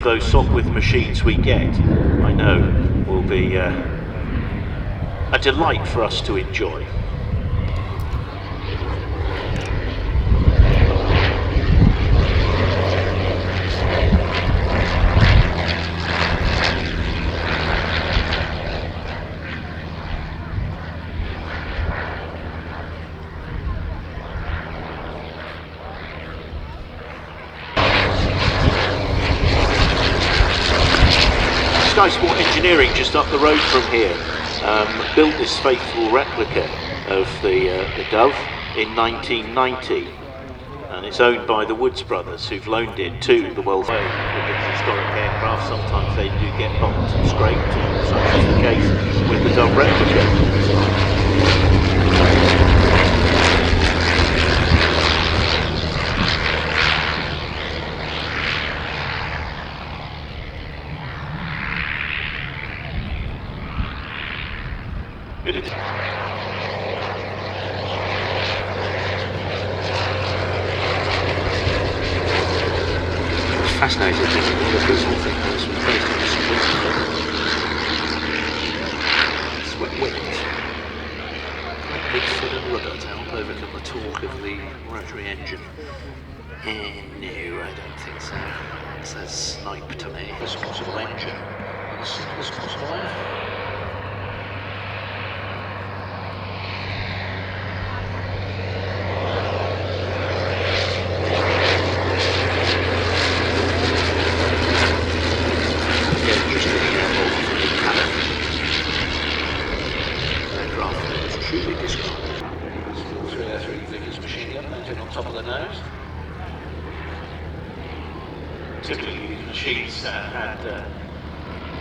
Those Sopwith machines we get, I know, will be a delight for us to enjoy. Skysport Engineering, just up the road from here, built this faithful replica of the Dove in 1990, and it's owned by the Woods brothers, who've loaned it to the world. With its historic aircraft, sometimes they do get bumped and scraped, and such is the case with the Dove replica. Fascinating, all of this whole thing was based on this wet wind. Great big foot and rudder to help overcome the torque of the rotary engine. No, I don't think so. It says snipe to me. This possible engine, the simplest possible engine. Typically these machines had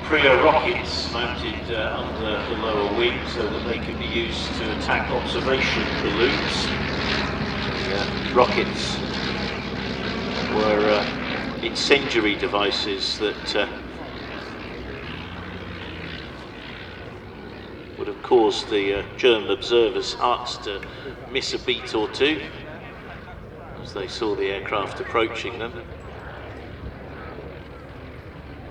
Priya rockets mounted under the lower wing so that they could be used to attack observation balloons. The rockets were incendiary devices that would have caused the German observers' hearts to miss a beat or two as they saw the aircraft approaching them.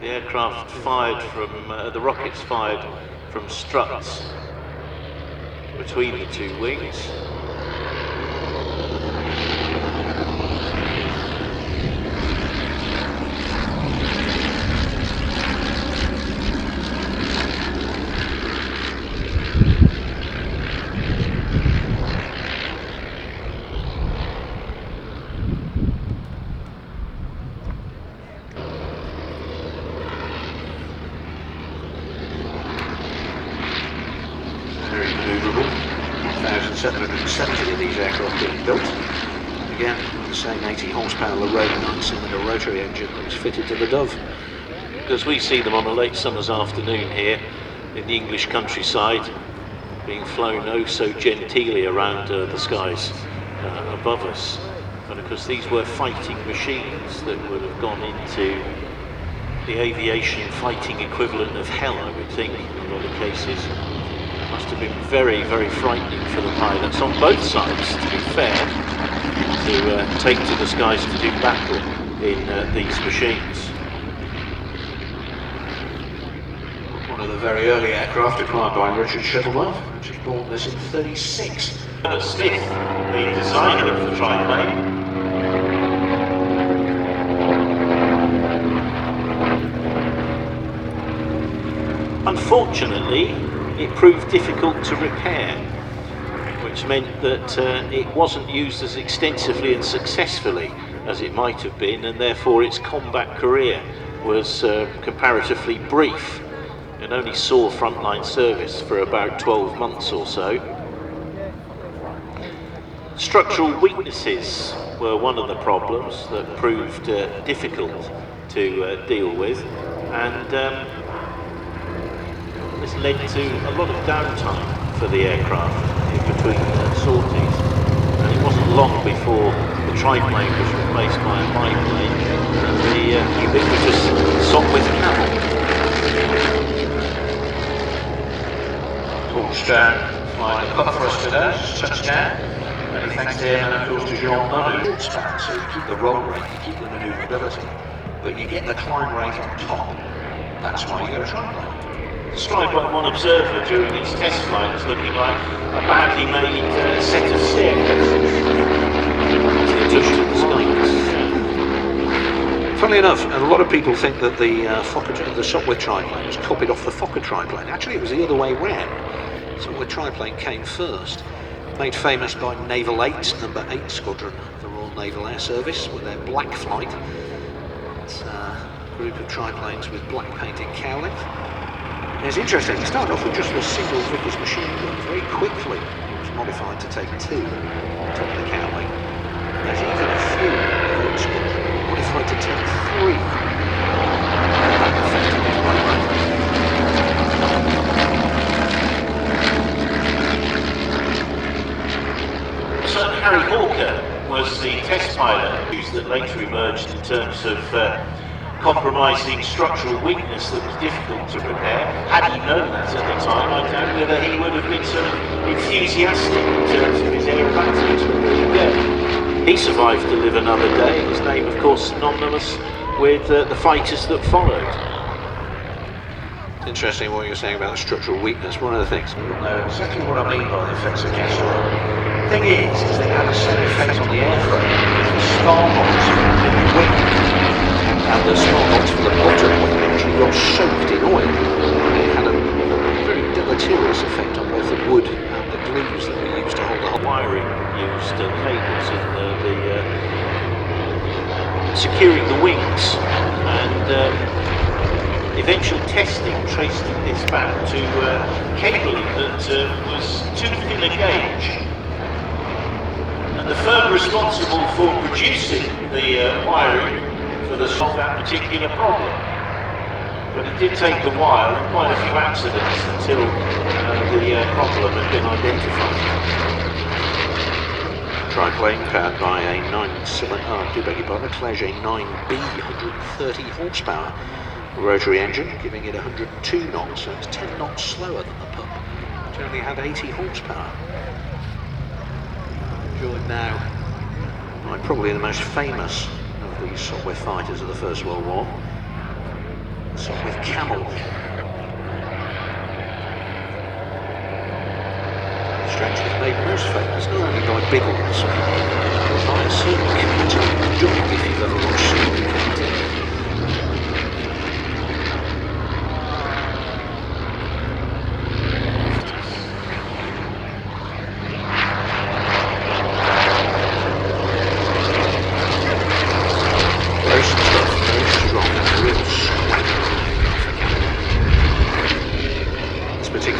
The aircraft fired from, the rockets fired from struts between the two wings. Very manoeuvrable. 1,770 of these aircraft being built. Again, the same 80 horsepower Larone 9-cylinder rotary engine that was fitted to the Dove. Because we see them on a late summer's afternoon here in the English countryside, being flown oh so genteelly around the skies above us. But of course these were fighting machines that would have gone into the aviation fighting equivalent of hell, I would think, in a lot of cases. Must have been very, very frightening for the pilots on both sides, to be fair, to take to the skies to do battle in these machines. One of the very early aircraft acquired by Richard Shuttleworth, which was bought this in 36. Smith, the designer of the Triplane, unfortunately, it proved difficult to repair, which meant that it wasn't used as extensively and successfully as it might have been, and therefore its combat career was comparatively brief and only saw frontline service for about 12 months or so. Structural weaknesses were one of the problems that proved difficult to deal with, and this led to a lot of downtime for the aircraft in between sorties, and it wasn't long before the triplane was replaced by a biplane and the ubiquitous Sopwith Camel. Torch down, flying up for us today, touchdown. Many thanks to him and of course to Jean Manu. So keep the roll rate, keep the manoeuvrability. but you get the climb rate on top. That's why you go to triplane. Described by one observer during its test flight as looking like a badly made set of staircases. Funnily enough, a lot of people think that the Sopwith triplane was copied off the Fokker triplane. Actually, it was the other way round. The Sopwith triplane came first, made famous by Naval 8, number 8 Squadron of the Royal Naval Air Service, with their black flight. It's a group of triplanes with black painted cowling. And it's interesting, it started off with just a single Vickers machine gun. Very quickly, it was modified to take 2 on top of the cowling. There's even a few of each squadron modified to take 3. That affected his right A certain Harry Hawker was the test pilot that later emerged in terms of compromising structural weakness that was difficult to repair. Had he known that at the time, I doubt whether he would have been so enthusiastic in terms of his aerobatics. He survived to live another day, his name of course synonymous with the fighters that followed. It's interesting what you're saying about the structural weakness. One of the things, you'll know exactly what I mean by the effects of cast oil. The thing is they have the same effect on the airframe as the starbox in the wing. And the starbox for the bottom wing actually got soaked in oil. It had a very deleterious effect on both the wood and the glues that were used to hold the whole wiring used, cables in securing the wings, and eventual testing traced this back to cabling that was too thin a gauge. And the firm responsible for producing the wiring for the solve that particular problem. But it did take a while and quite a few accidents until the problem had been identified. Triplane powered by a 9-cylinder, Clerget 9B, 130 horsepower rotary engine, giving it 102 knots, so it's 10 knots slower than the Pup, which only had 80 horsepower. Joined now by probably the most famous of the Sopwith fighters of the First World War, the Sopwith Camel. Strangely made most famous not only by big ones, but by a certain captain dog, if you've ever watched Sopwith.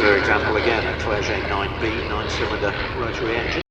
Example again, a Clerget 9B, 9-cylinder rotary engine.